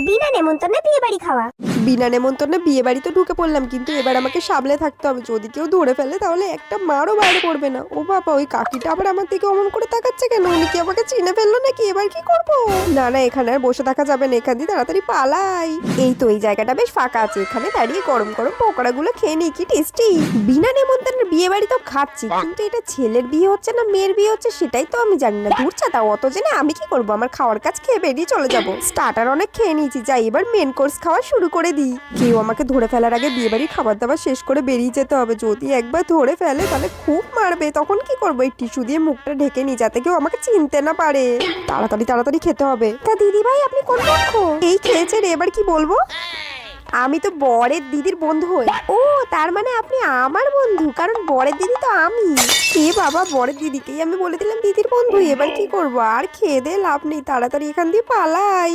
বিনা নেমন্তন্নে বিয়ে বাড়ি খাওয়া। বিনা নেমন্তন্নে বিয়ে বাড়ি তো ঢুকে পড়লাম, কিন্তু এবার আমাকে সামলে থাকতে হবে। যদি কেউ ধরে ফেলে তাহলে একটা মারও বাইরে পড়বে না। ও বাবা, ওই কাকিটা আবার আমার দিকে অমন করে তাকাচ্ছে কেন? উনি কি আমাকে চিনে ফেললো নাকি? এবার কি করব? না না, এখানে আর বসে থাকা যাবে না, এখান দিয়ে তাড়াতাড়ি পালাই। এই তো, এই জায়গাটা বেশ ফাঁকা আছে, এখানে দাঁড়িয়ে গরম গরম পকোড়াগুলো খেয়ে নিই, কি টেস্টি। বিনা নেমন্তন্নের বিয়ে বাড়ি তো খাচ্ছি, কিন্তু এটা ছেলের বিয়ে হচ্ছে না মেয়ের বিয়ে হচ্ছে সেটাই তো আমি জানি না। দূর ছাতা, অত জেনে আমি কি করব? আমার খাওয়ার কাজ খেয়ে বেরিয়ে চলে যাব। স্টার্টার অনেক খেয়ে নিয়েছি, যাই এবার মেন কোর্স খাওয়া শুরু করে দিই। কেউ আমাকে ধরে ফেলার আগে বিয়ে বাড়ির খাবার দাবার শেষ করে বেরিয়ে যেতে হবে। যদি একবার ধরে ফেলে তাহলে খুব মারবে, তখন কি করবো? এই টিস্যু দিয়ে মুখটা ঢেকে নি, যাতে কেউ আমাকে চিনতে না পারে। তাড়াতাড়ি তাড়াতাড়ি খেতে হবে। তা দিদি ভাই, আপনি কোন পক্ষ? এই খেয়েছে রে, এবার কি বলবো? আমি তো বরের দিদির বন্ধু হই। ও, তার মানে আপনি আমার বন্ধু, কারণ বরের দিদি তো আমি। এ বাবা, বরের দিদিকেই আমি বলে দিলাম দিদির বন্ধু। এবার কি করবো? আর খেয়ে দে লাভ নেই, তাড়াতাড়ি এখান দিয়ে পালাই।